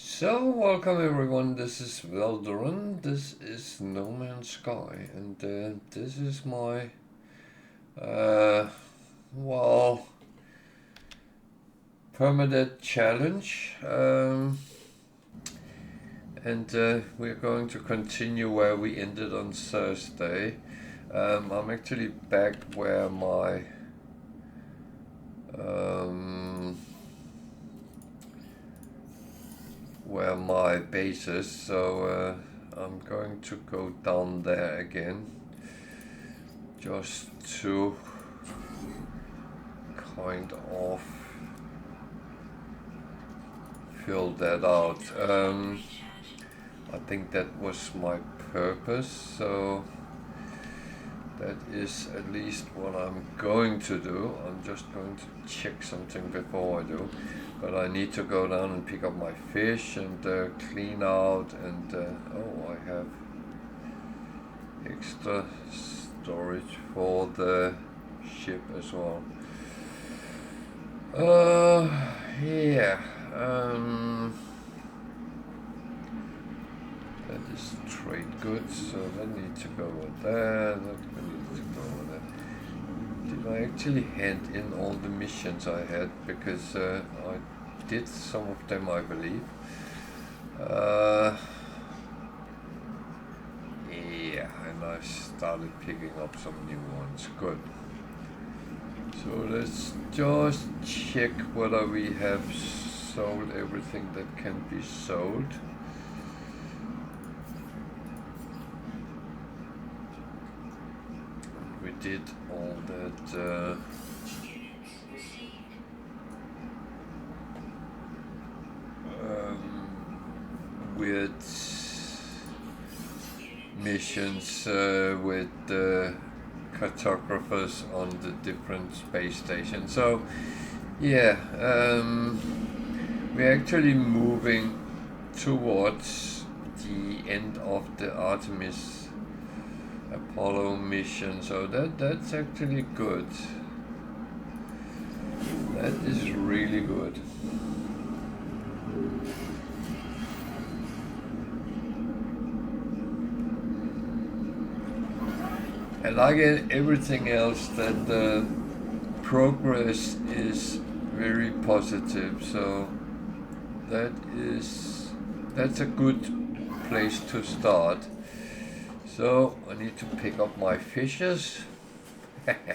So, welcome everyone, this is Velduran, this is No Man's Sky, and this is my, well, Permadeath challenge, and we're going to continue where we ended on Thursday. I'm actually back where my, base is, so I'm going to go down there again just to kind of fill that out. I think that was my purpose, so that is at least what I'm going to do. I'm just going to check something before I do, but I need to go down and pick up my fish and clean out, and oh, I have extra storage for the ship as well. Yeah. That is trade goods, so that needs to go over there, that needs to go over there. Did I actually hand in all the missions I had? Because I did some of them, I believe. Yeah, and I started picking up some new ones. Good. So let's just check whether we have sold everything that can be sold. We did all that weird missions with the cartographers on the different space stations. So yeah, we're actually moving towards the end of the Artemis Apollo mission, so that's actually good. That is really good. And like everything else, that the progress is very positive, so that's a good place to start. So I need to pick up my fishes. Let's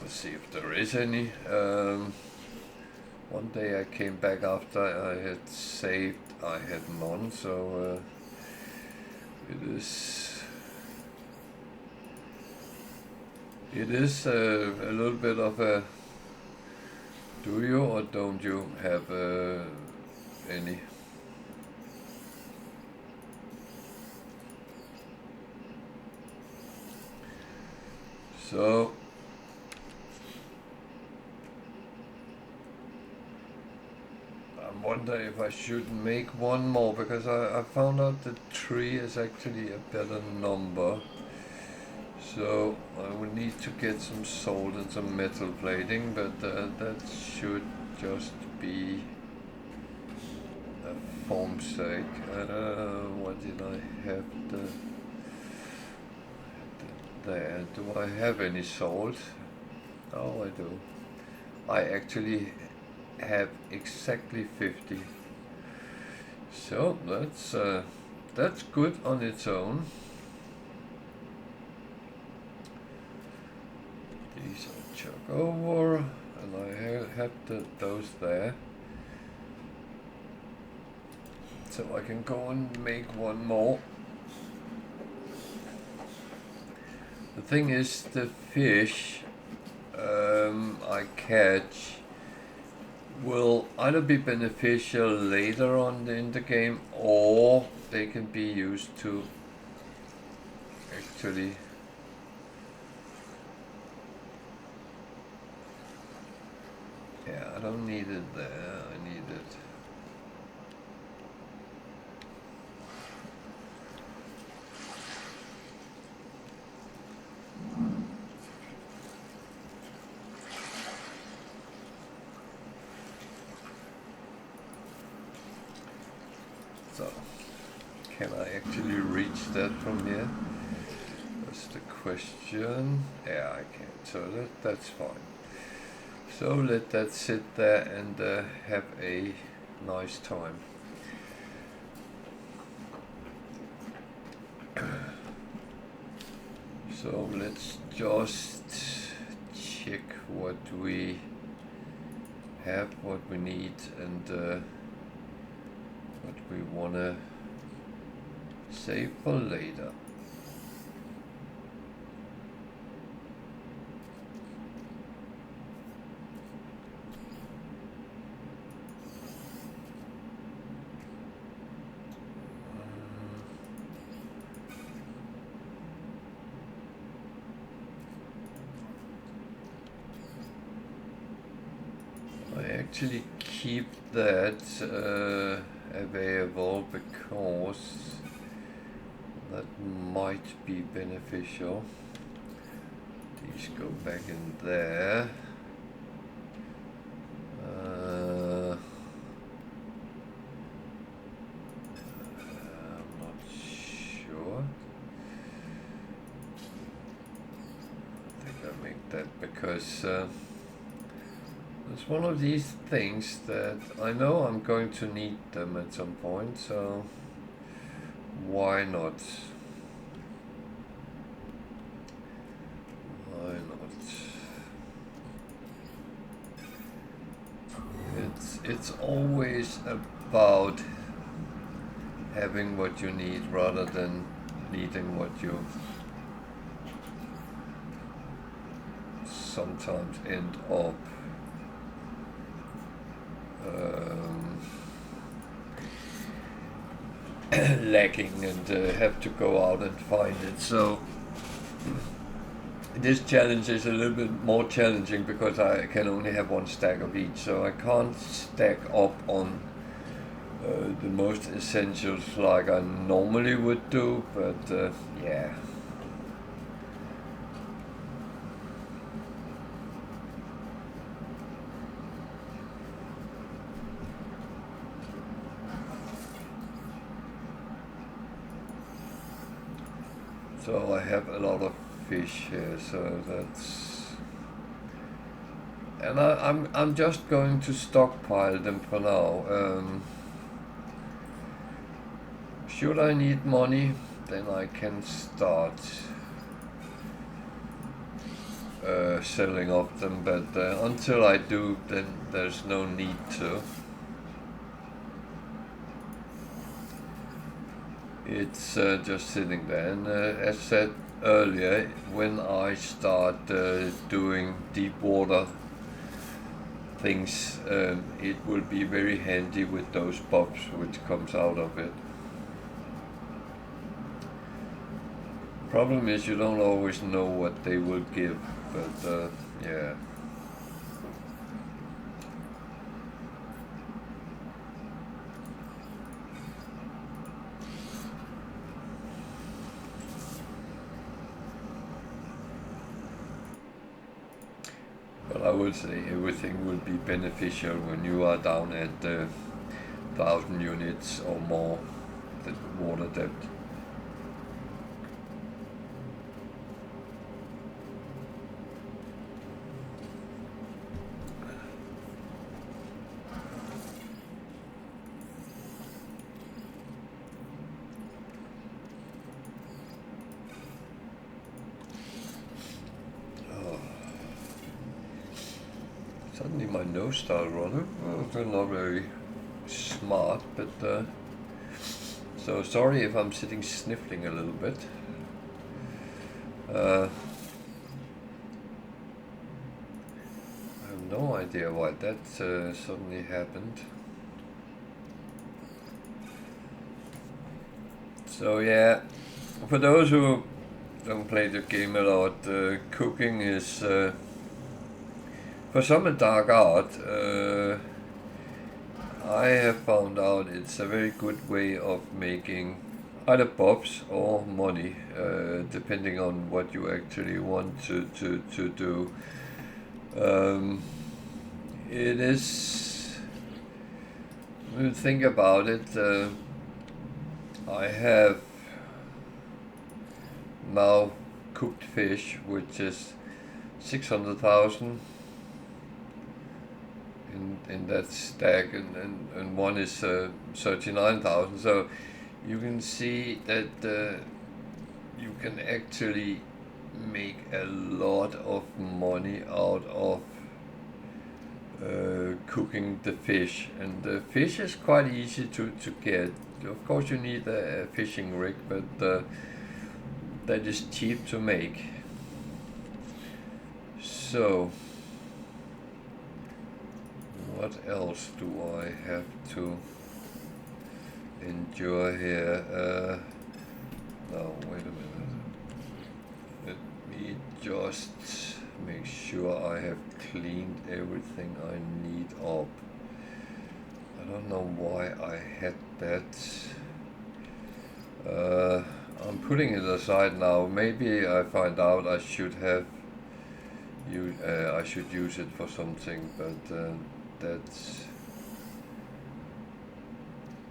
see if there is any. One day I came back after I had saved, I had none, so it is a little bit of a do you or don't you have any. So I wonder if I should make one more, because I found out that 3 is actually a better number. So I will need to get some salt and some metal plating, but that should just be a form's sake. What did I have there? Do I have any salt? Oh, I do. I actually have exactly 50. So that's good on its own. These I'll chuck over, and I have those there. So I can go and make one more. The thing is, the fish I catch will either be beneficial later on in the game, or they can be used to actually I don't need it there, I need it. So, can I actually reach that from here? That's the question. Yeah, I can. So that's fine. So let that sit there and have a nice time. So let's just check what we have, what we need, and what we want to save for later. I actually keep that available because that might be beneficial. These go back in there. I'm not sure. I think I make that because it's one of these things that I know I'm going to need them at some point, so why not? Why not? It's always about having what you need rather than needing what you sometimes end up lacking and have to go out and find it. So this challenge is a little bit more challenging because I can only have one stack of each, so I can't stack up on the most essentials like I normally would do, but yeah. So I have a lot of fish here, so that's, and I'm just going to stockpile them for now. Should I need money, then I can start selling off them, but until I do, then there's no need to. It's just sitting there, and as said earlier, when I start doing deep water things, it will be very handy with those pops which comes out of it. Problem is you don't always know what they will give, but yeah. But I would say everything will be beneficial when you are down at 1,000 units or more, the water depth. Suddenly my nose started running. Well, they're not very smart, but so sorry if I'm sitting sniffling a little bit. I have no idea why that suddenly happened. So yeah, for those who don't play the game a lot, cooking is for some a dark art. I have found out it's a very good way of making either pops or money, depending on what you actually want to do. It is, when you think about it, I have now cooked fish, which is 600,000 in that stack, and one is 39,000. So you can see that you can actually make a lot of money out of cooking the fish, and the fish is quite easy to get. Of course you need a fishing rig, but that is cheap to make. So what else do I have to endure here? No, wait a minute. Let me just make sure I have cleaned everything I need up. I don't know why I had that. I'm putting it aside now. Maybe I find out I should have I should use it for something, but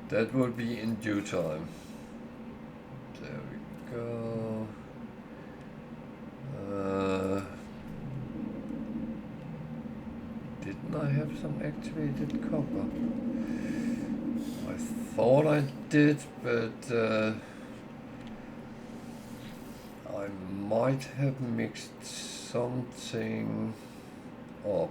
that will be in due time. There we go. Didn't I have some activated copper? I thought I did, but I might have mixed something up.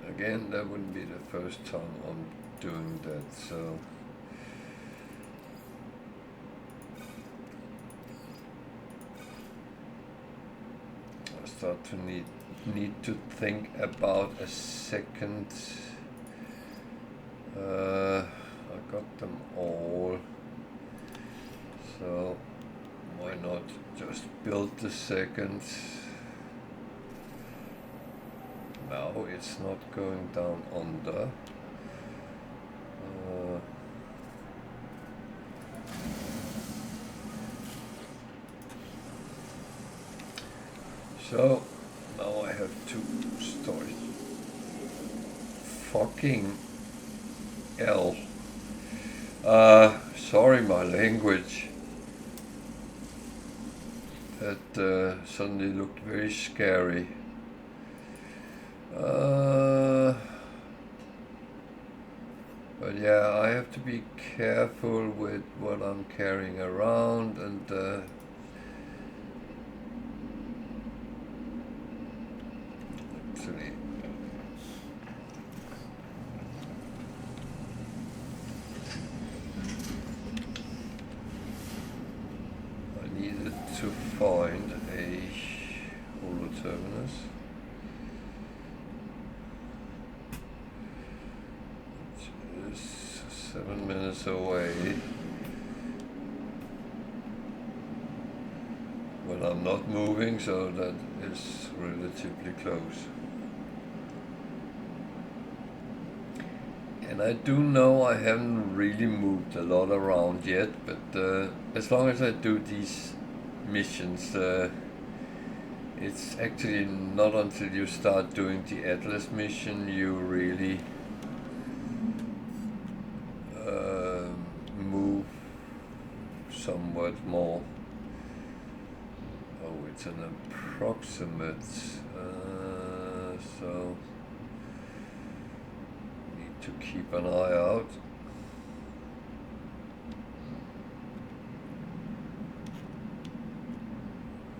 Again, that wouldn't be the first time I'm doing that, so I start to need to think about a second. I got them all, so why not just build the second? No, it's not going down under. So now I have two storage. Fucking hell. Sorry my language. That suddenly looked very scary. But yeah, I have to be careful with what I'm carrying around, and actually I needed to find a holo terminus. 7 minutes away when I'm not moving, so that is relatively close. And I do know I haven't really moved a lot around yet, but as long as I do these missions, it's actually not until you start doing the Atlas mission you really move somewhat more. Oh, it's an approximate, so need to keep an eye out.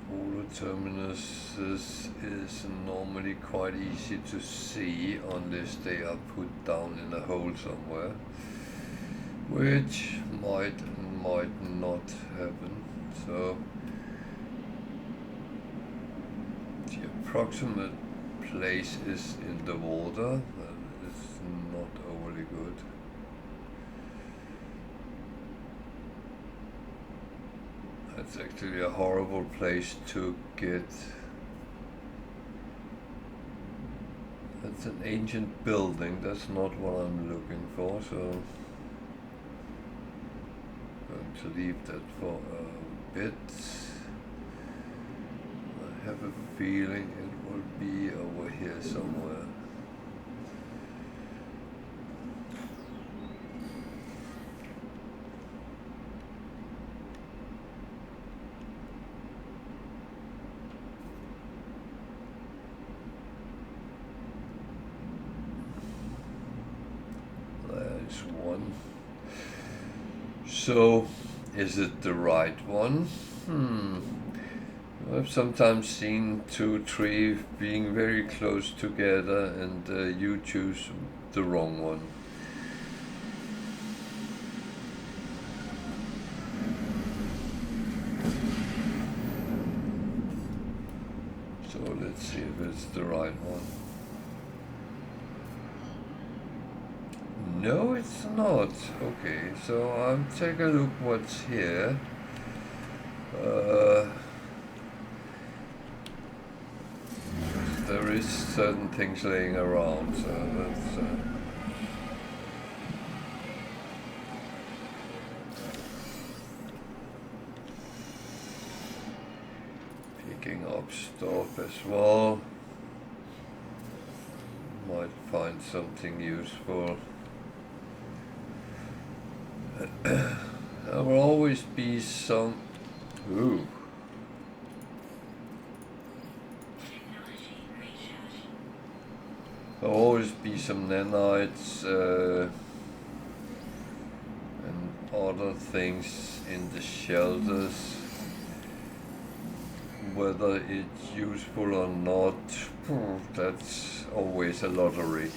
Holo terminuses is normally quite easy to see unless they are put down in a hole somewhere, which might not happen. So the approximate place is in the water. That is not overly good. That's actually a horrible place to get. That's an ancient building. That's not what I'm looking for, so to leave that for a bit. I have a feeling it will be over here somewhere. There's one. So, is it the right one? I've sometimes seen 2 trees being very close together and you choose the wrong one. So let's see if it's the right one. No, it's not. Okay, so I'll take a look what's here. There is certain things laying around, so that's picking up stuff as well. Might find something useful. There will always be some... Ooh. There will always be some nanites and other things in the shelters. Whether it's useful or not, that's always a lottery.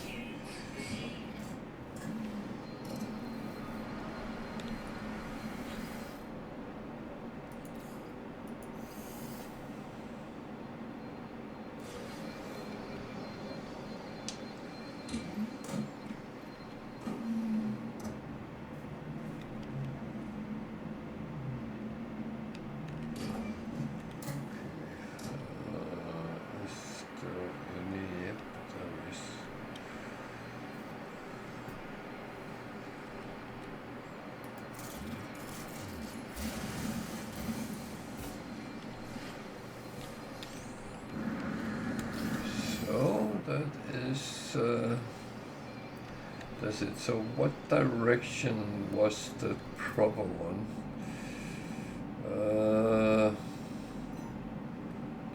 Does it? So what direction was the proper one?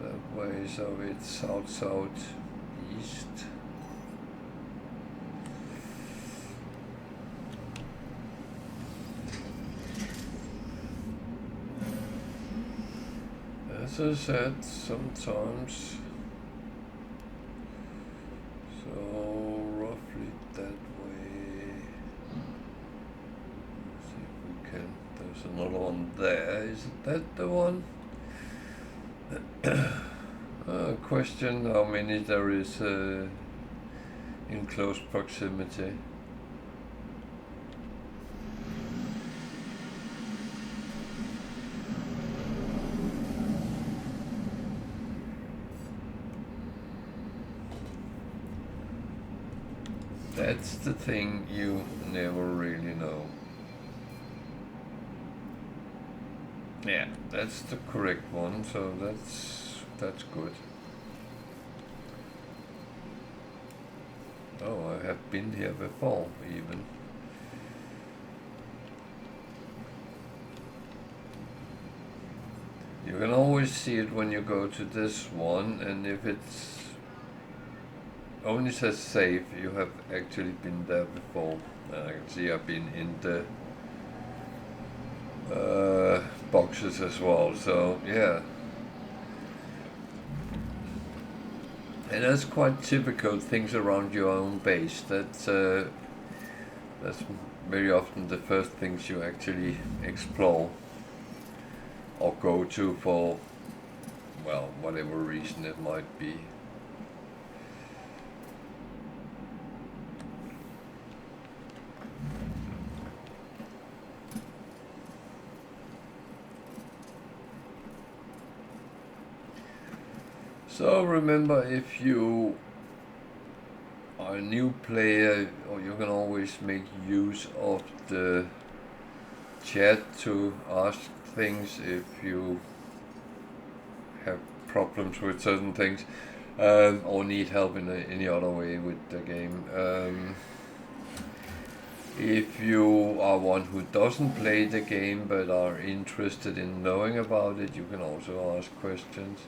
That way, so it's south-southeast. As I said, sometimes. So roughly that way. Let's see if we can. There's another one there. Is that the one? Question how many there is in close proximity. That's the thing you never really know. Yeah, that's the correct one, so that's good. Oh, I have been here before, even. You can always see it when you go to this one, and if it's only says save, you have actually been there before. I can see I've been in the boxes as well, so yeah. And that's quite typical things around your own base. That's very often the first things you actually explore or go to for, well, whatever reason it might be. So remember, if you are a new player, or you can always make use of the chat to ask things if you have problems with certain things, or need help in any other way with the game. If you are one who doesn't play the game but are interested in knowing about it, you can also ask questions.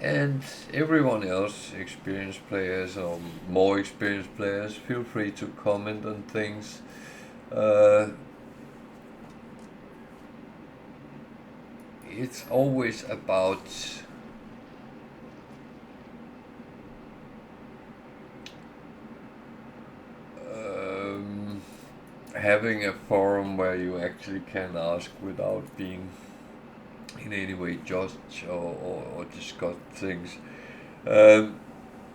And everyone else, experienced players or more experienced players, feel free to comment on things. It's always about having a forum where you actually can ask without being in any way judged or discuss things.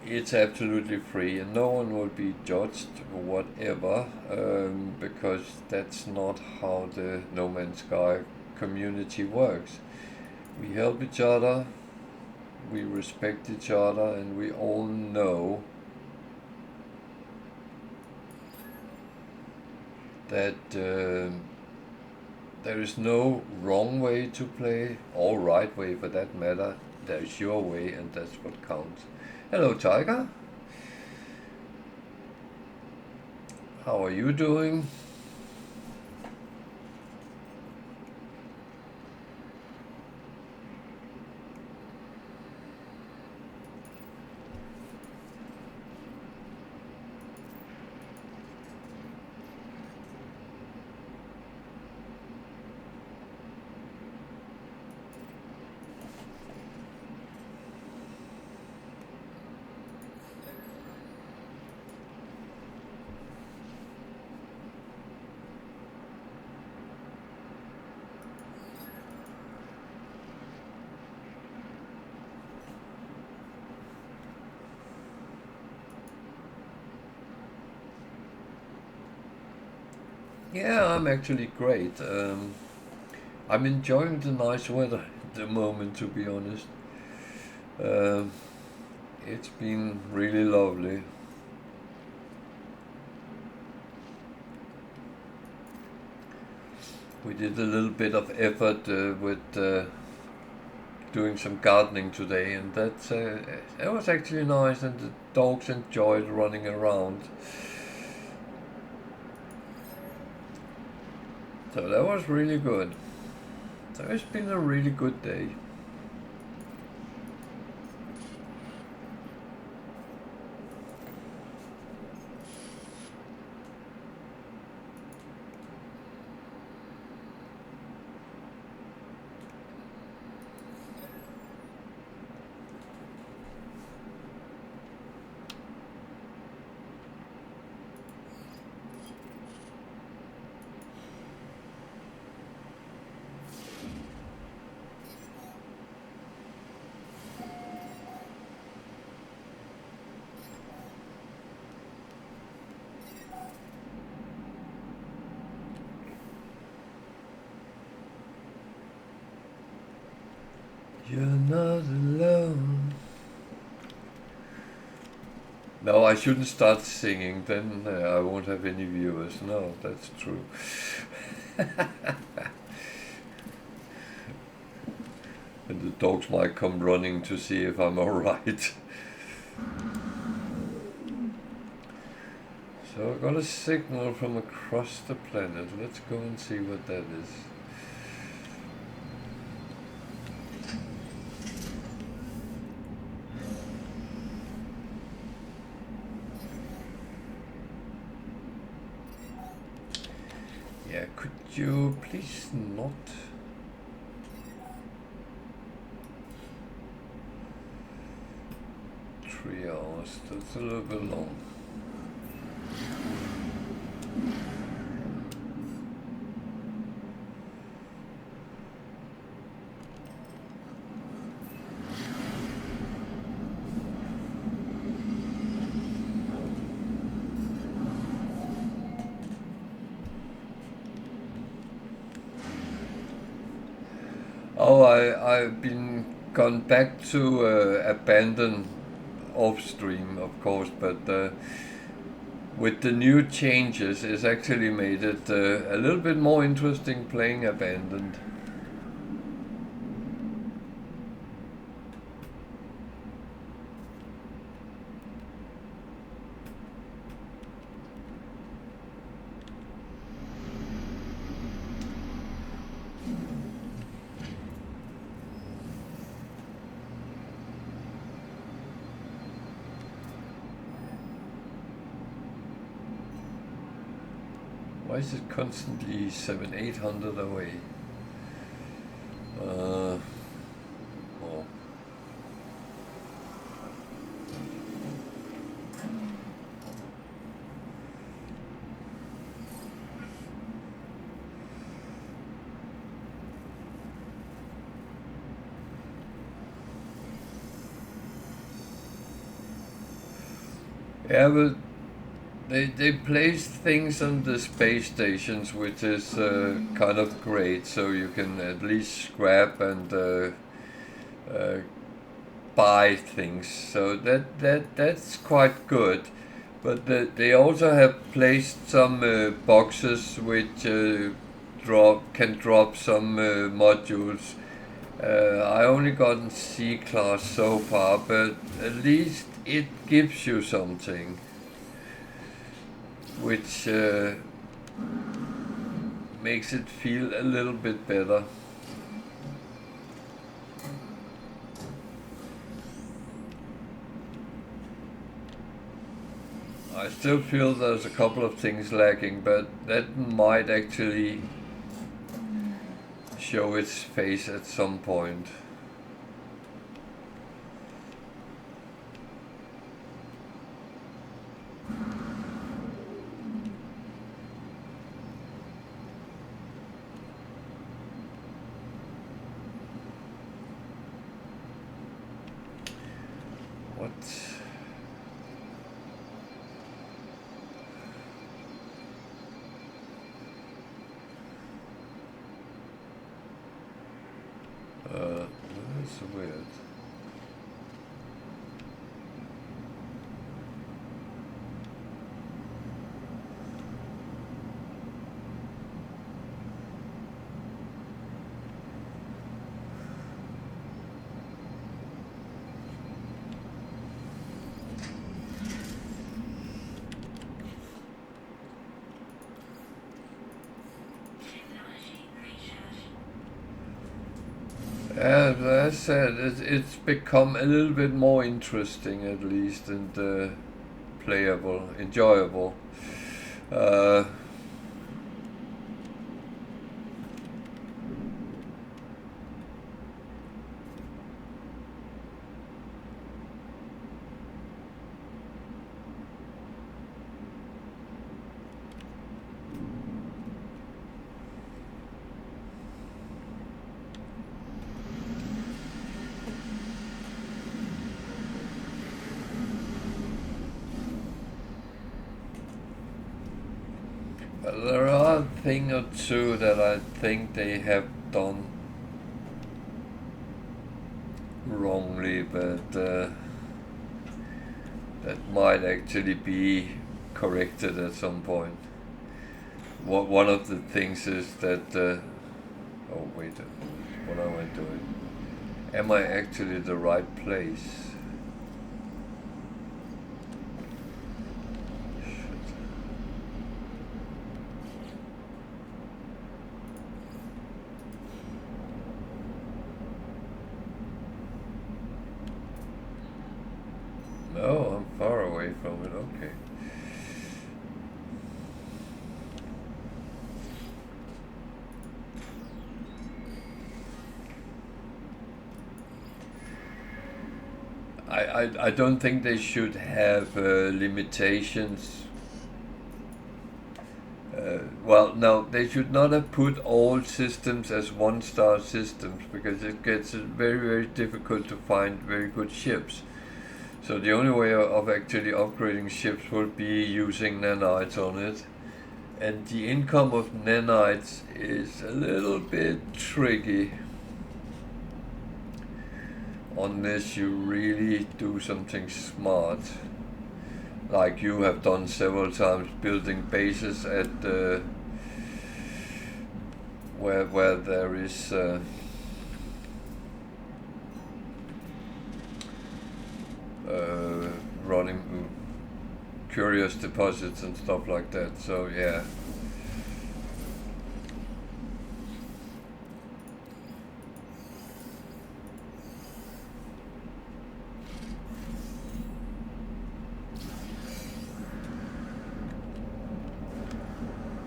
It's absolutely free and no one will be judged or whatever, because that's not how the No Man's Sky community works. We help each other, we respect each other, and we all know that there is no wrong way to play, or right way for that matter. There's your way, and that's what counts. Hello, Tiger. How are you doing? Yeah, I'm actually great. I'm enjoying the nice weather at the moment, to be honest. Um, it's been really lovely. We did a little bit of effort with doing some gardening today, and that was actually nice, and the dogs enjoyed running around. So that was really good. So it's been a really good day. You're not alone. No, I shouldn't start singing, then I won't have any viewers. No, that's true. And the dogs might come running to see if I'm alright. So I got a signal from across the planet. Let's go and see what that is. Yeah, could you please not? 3 hours, that's a little bit long. Oh, I've been gone back to abandon off stream, of course, but with the new changes, it's actually made it a little bit more interesting playing abandoned. Why is it constantly 700-800 away? Oh. Yeah, but they place things on the space stations, which is kind of great, so you can at least scrap and buy things. So that's quite good. But they also have placed some boxes which can drop some modules. I only gotten C class so far, but at least it gives you something, which makes it feel a little bit better. I still feel there's a couple of things lacking, but that might actually show its face at some point. What? That's weird. As I said, it's become a little bit more interesting, at least, and playable, enjoyable. There are a thing or two that I think they have done wrongly, but that might actually be corrected at some point. One of the things is that oh wait, what am I doing? Am I actually the right place? No, I'm far away from it, okay. I don't think they should have limitations. Well, no, they should not have put all systems as one-star systems, because it gets very, very difficult to find very good ships. So the only way of actually upgrading ships would be using nanites on it. And the income of nanites is a little bit tricky, unless you really do something smart, like you have done several times, building bases at where there is running curious deposits and stuff like that. So yeah.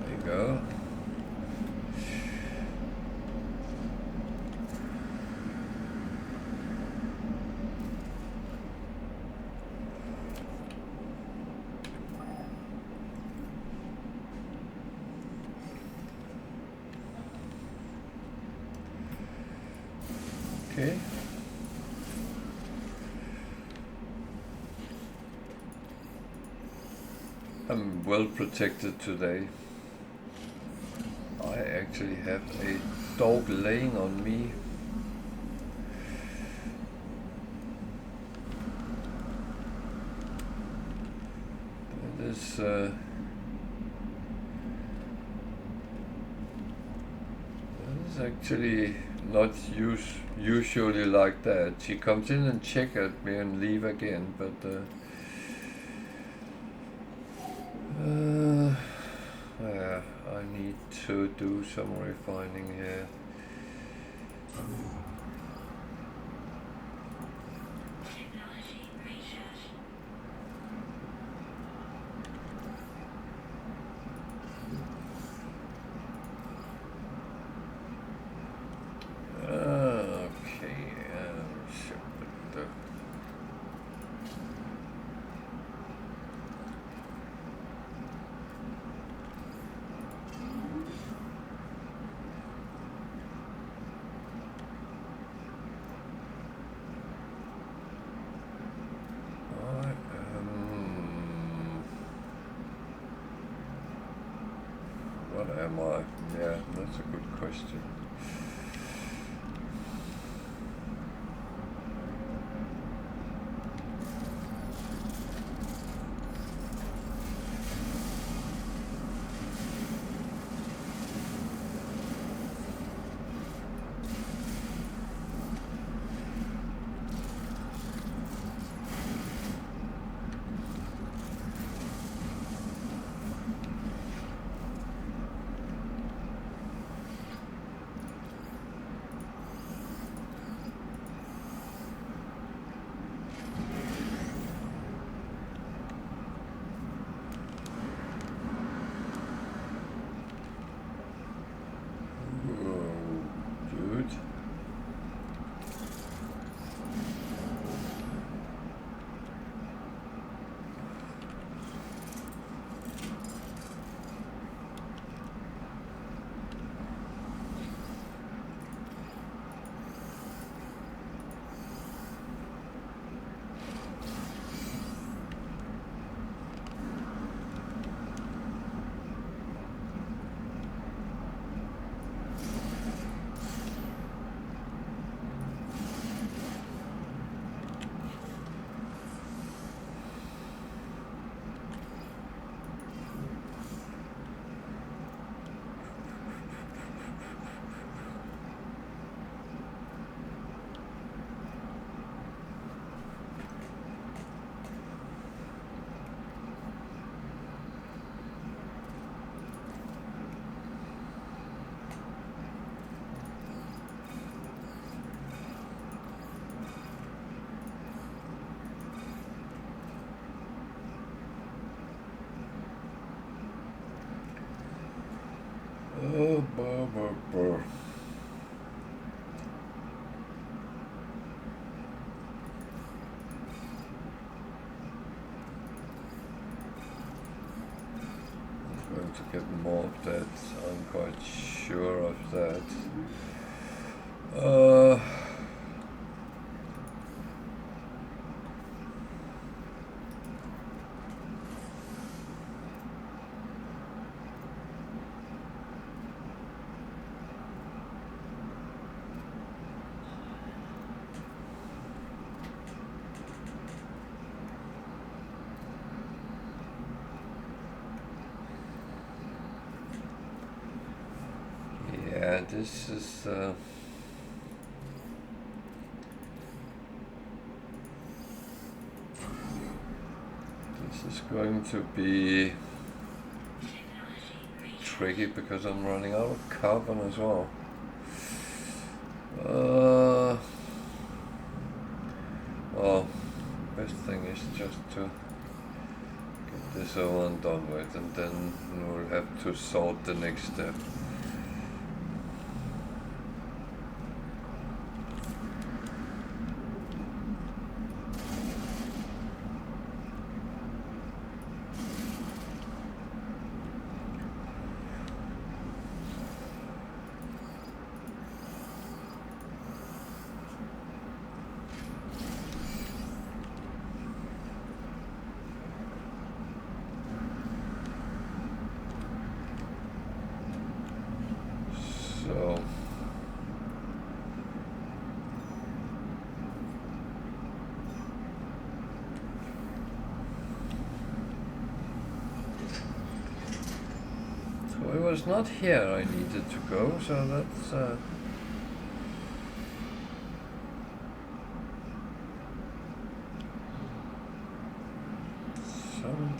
There you go. Okay. I'm well protected today. I actually have a dog laying on me. That is actually not usually like that. She comes in and check at me and leave again, but yeah, I need to do some refining here. What am I? Yeah, that's a good question. Going to get more of that, I'm quite sure of that. Yeah, this is going to be tricky because I'm running out of carbon as well. Well, best thing is just to get this over and done with, and then we'll have to sort the next step. it's not here I needed to go, so that's so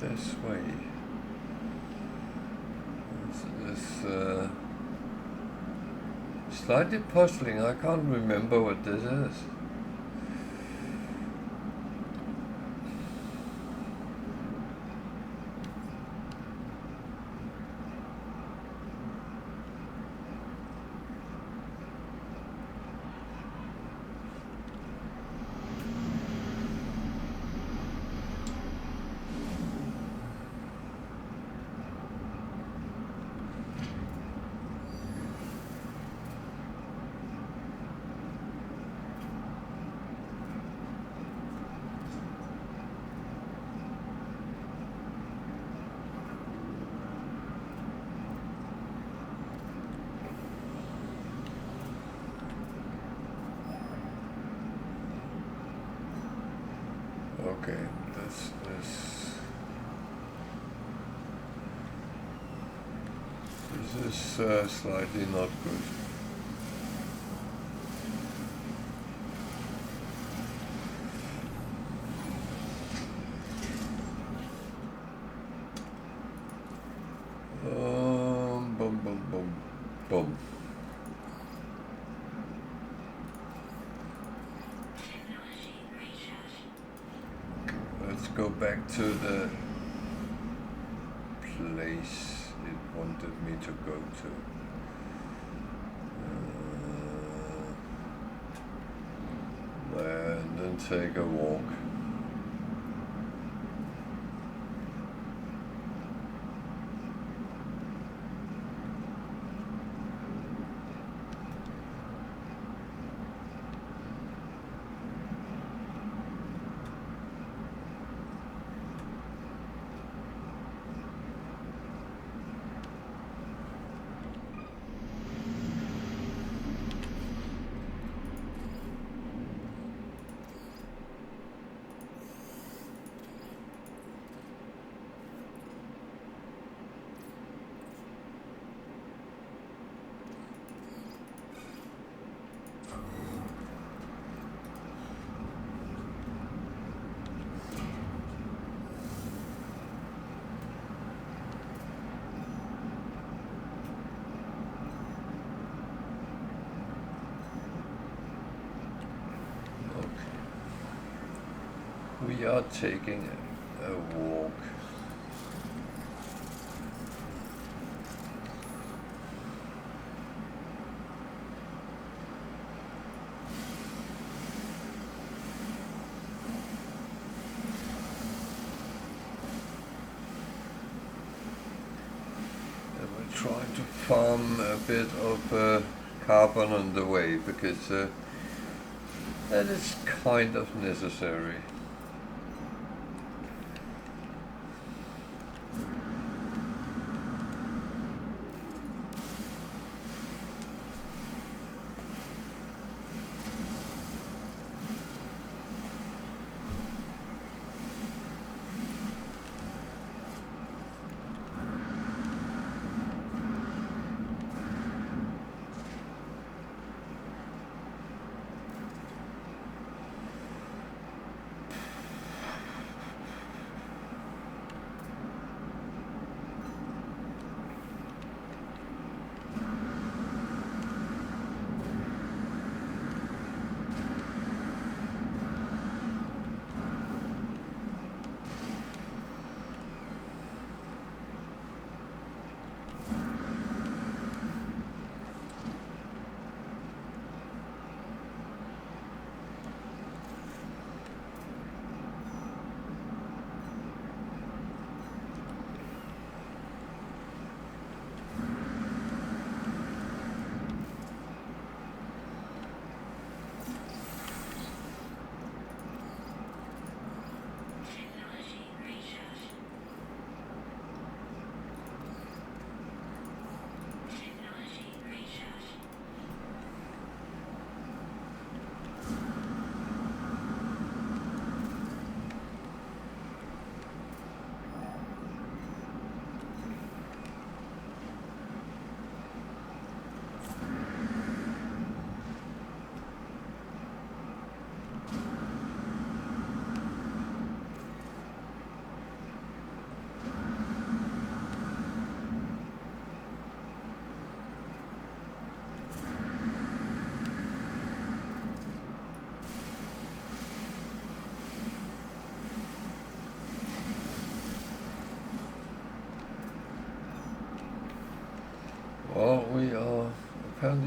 this way. This slightly puzzling. I can't remember what this is. Okay, this is slightly not good. Boom, boom, boom, boom. Let's go back to the place it wanted me to go to. And then take a walk. We are taking a walk. And we're trying to farm a bit of carbon on the way, because that is kind of necessary.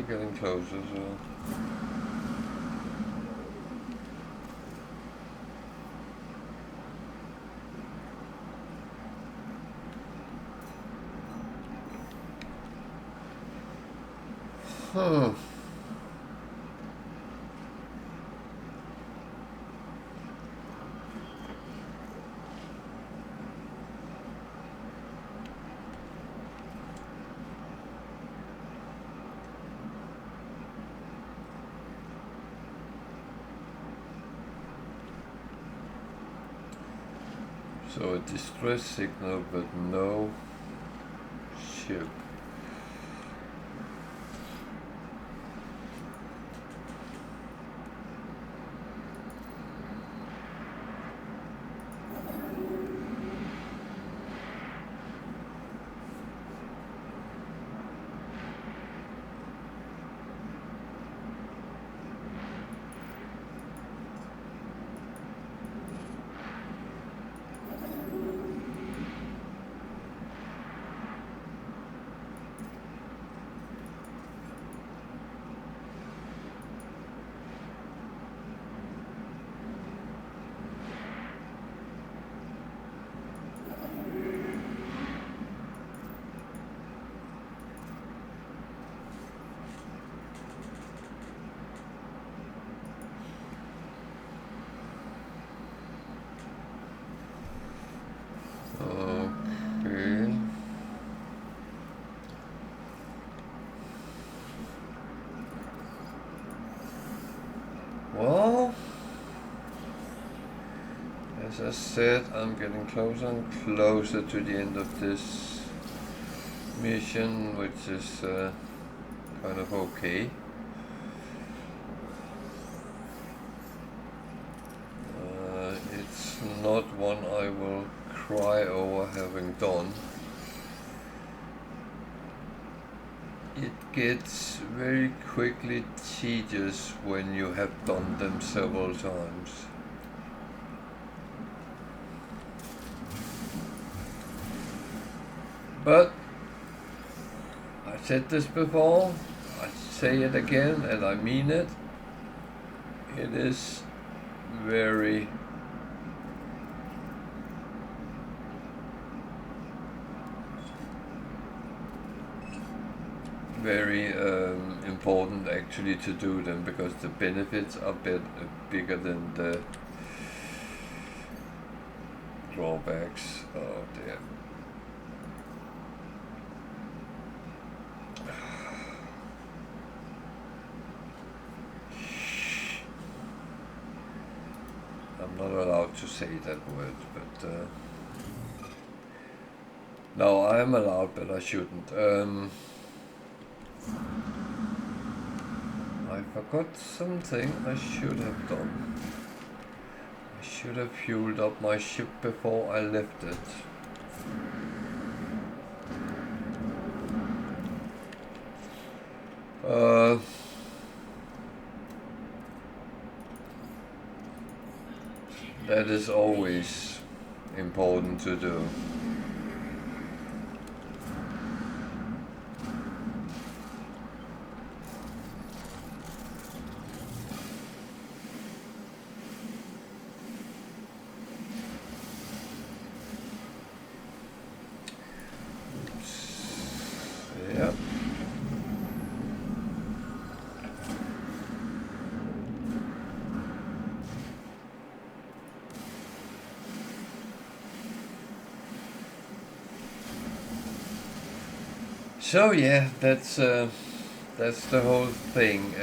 getting closer, so... Huh. So a distress signal, but no ship. Okay. Well, as I said, I'm getting closer and closer to the end of this mission, which is kind of okay. It's not one I will cry over having done. It gets very quickly tedious when you have done them several times. But I said this before, I say it again, and I mean it. It is very important actually to do them, because the benefits are bigger than the drawbacks. Oh dear. I'm not allowed to say that word, but no, I am allowed, but I shouldn't. I forgot something I should have done. I should have fueled up my ship before I left it. That is always important to do. Yeah. So yeah, that's the whole thing.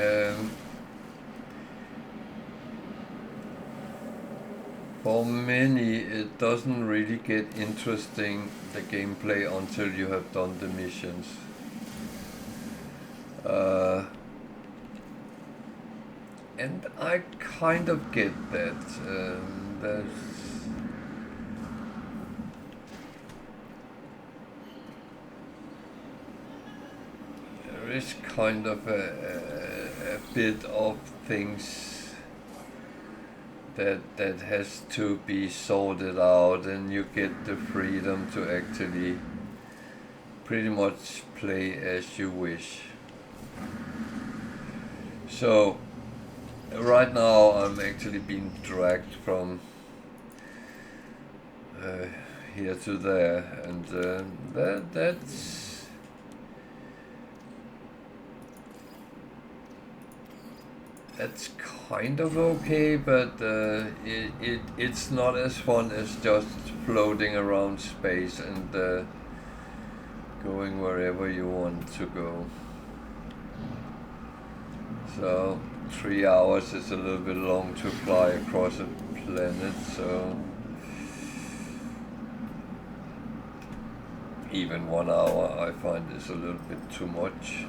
For many, it doesn't really get interesting, the gameplay, until you have done the missions. And I kind of get that. There is kind of a bit of things that has to be sorted out, and you get the freedom to actually pretty much play as you wish. So right now I'm actually being dragged from here to there, and that's kind of okay, but it's not as fun as just floating around space and going wherever you want to go. So 3 hours is a little bit long to fly across a planet, so even 1 hour I find is a little bit too much.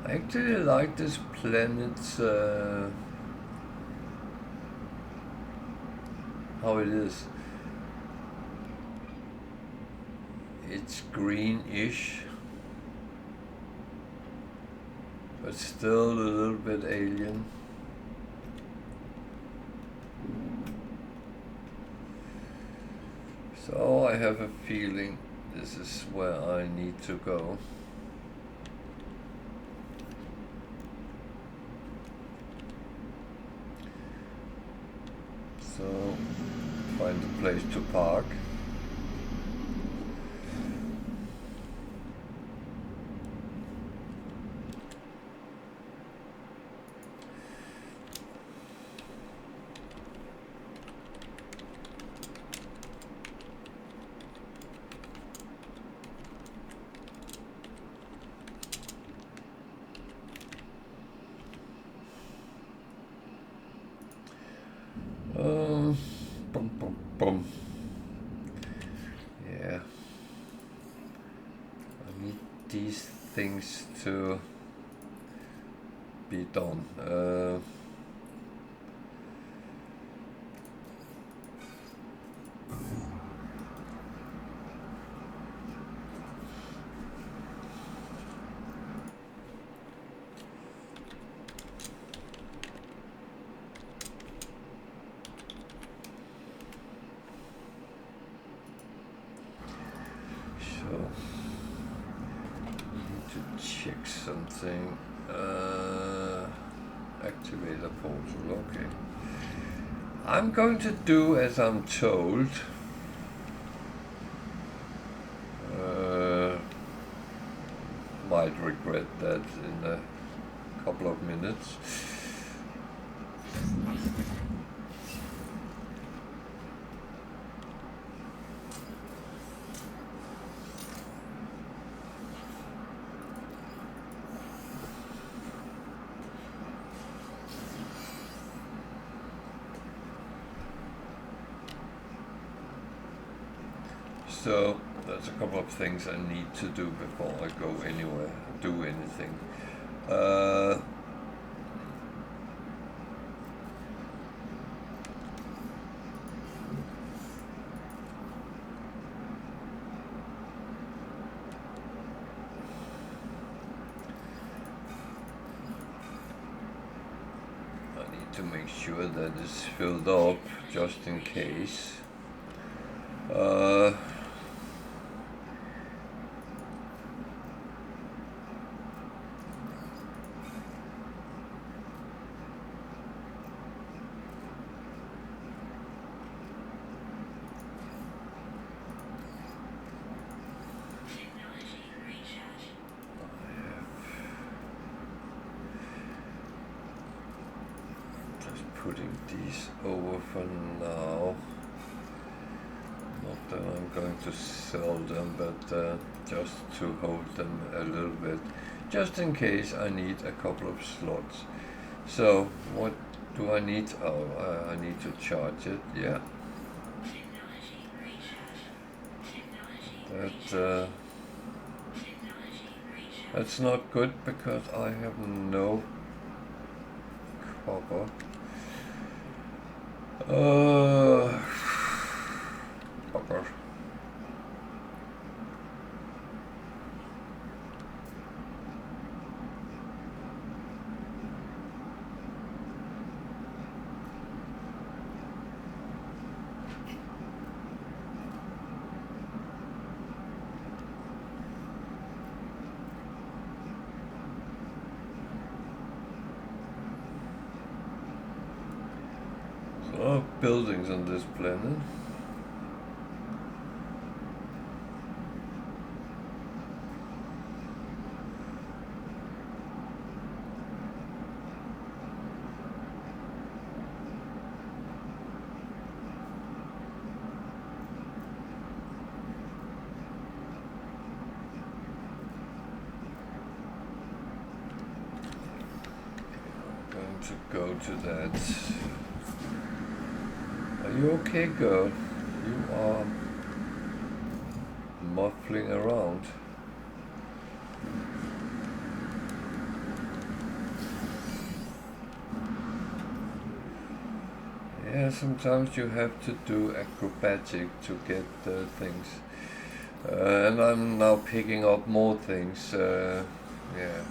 I actually like this planet's how it is. It's greenish, but still a little bit alien. So I have a feeling this is where I need to go. So find a place to park. Boom. Yeah. I need these things to be done. Check something. Activate a portal. Okay. I'm going to do as I'm told. Might regret that in a couple of minutes. So there's a couple of things I need to do before I go anywhere, do anything. I need to make sure that it's filled up just in case. Putting these over for now. Not that I'm going to sell them, but just to hold them a little bit, just in case I need a couple of slots. So what do I need? Oh, I need to charge it. Yeah. that's not good because I have no copper. Copper. Buildings on this planet. I'm going to go to that. Are you okay, girl? You are muffling around. Yeah, sometimes you have to do acrobatic to get things. And I'm now picking up more things. Yeah.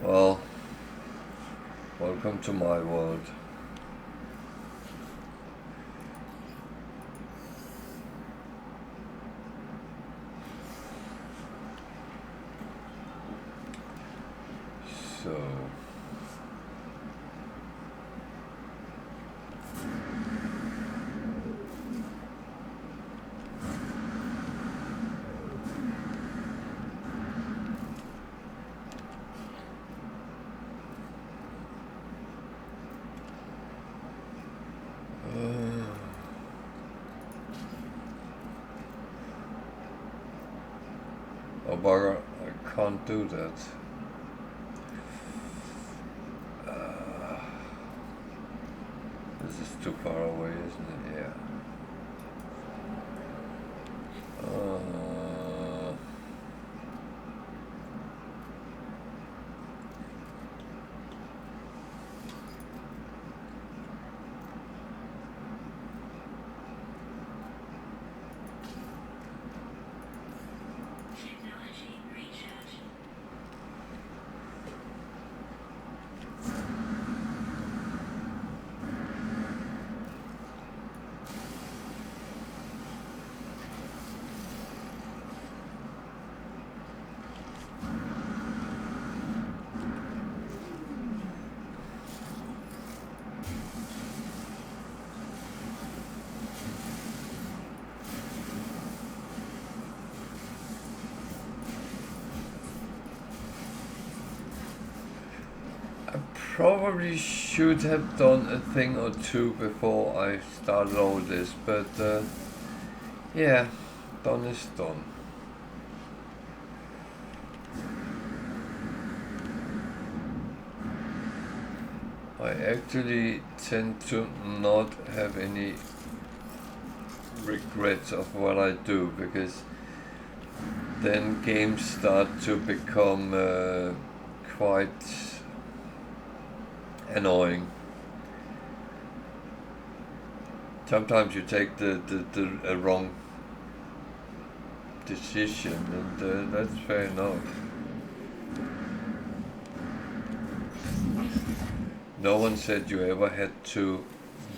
Well, welcome to my world. So oh bugger, I can't do that. This is too far away, isn't it? Yeah. Probably should have done a thing or two before I started all this, but yeah, done is done. I actually tend to not have any regrets of what I do, because then games start to become quite annoying. Sometimes you take the wrong decision, and that's fair enough. No one said you ever had to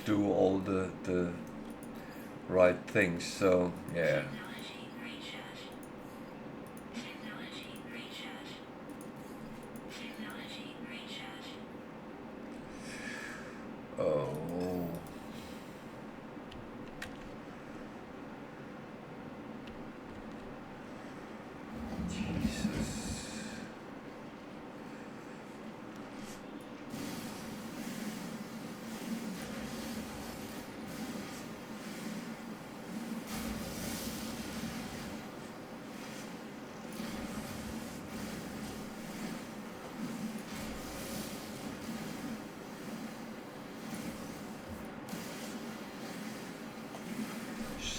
do all the right things, so yeah. Oh. Jesus.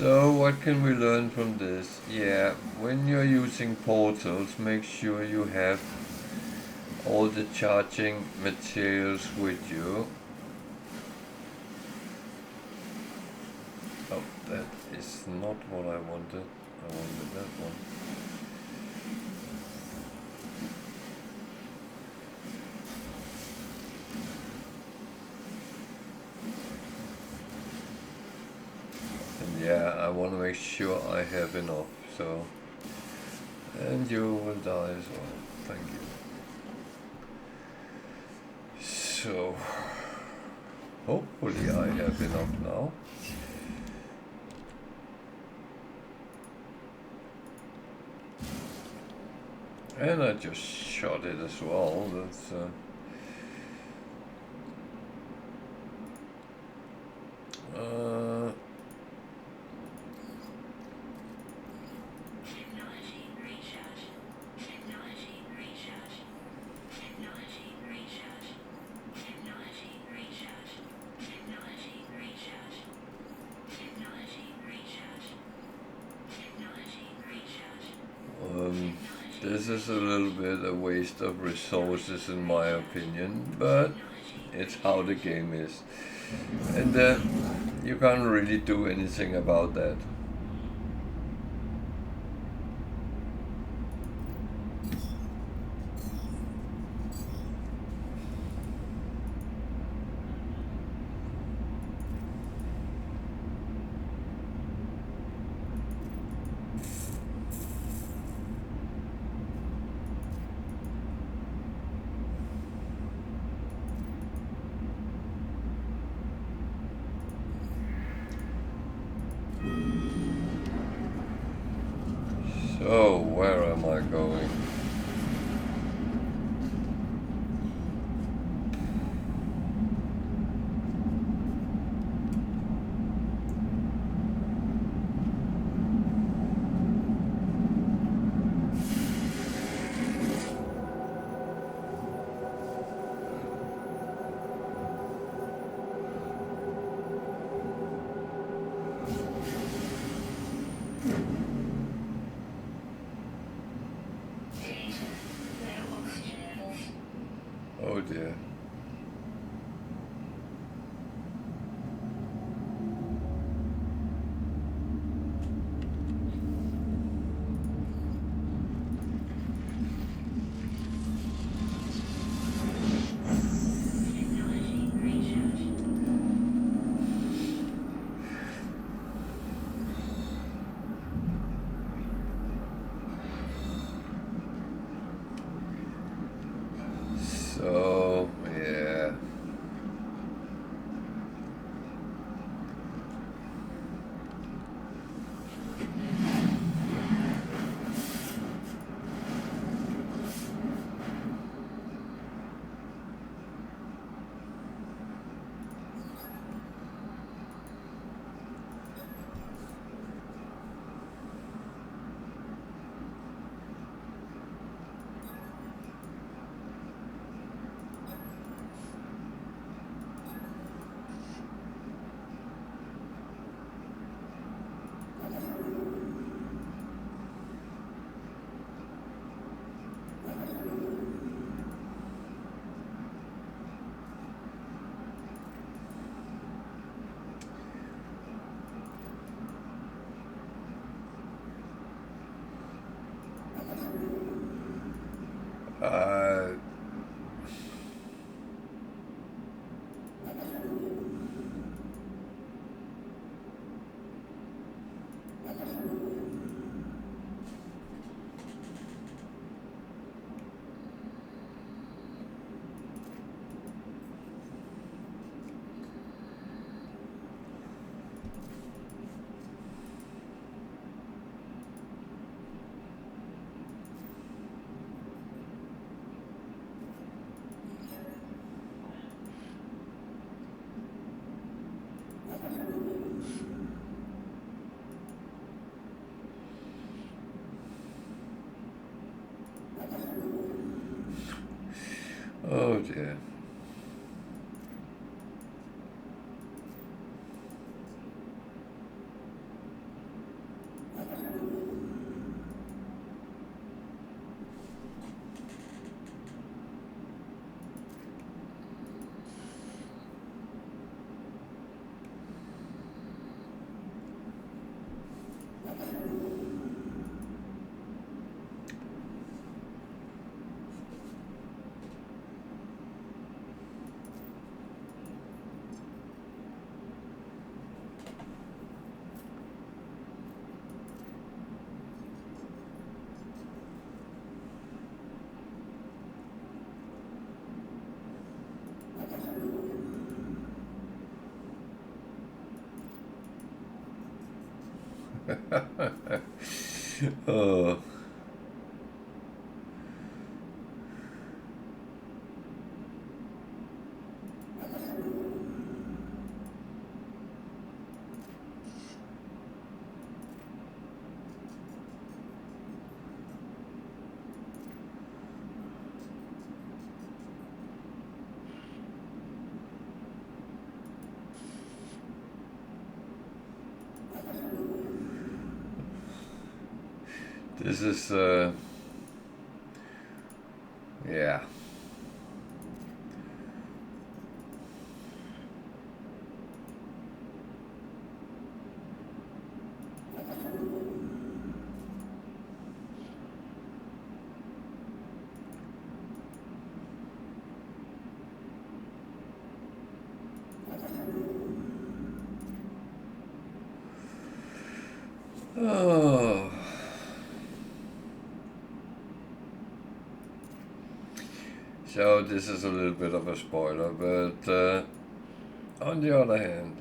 So what can we learn from this? Yeah, when you're using portals, make sure you have all the charging materials with you. Oh, that is not what I wanted. I wanted that one. And yeah, I want to make sure I have enough, so... And you will die as well. Thank you. So... Hopefully I have enough now. And I just shot it as well. That's this is a little bit a waste of resources in my opinion, but it's how the game is. And you can't really do anything about that. So, where am I going? Oh dear. So, yeah. Uh, Oh. This is, yeah. Oh. So this is a little bit of a spoiler, but on the other hand,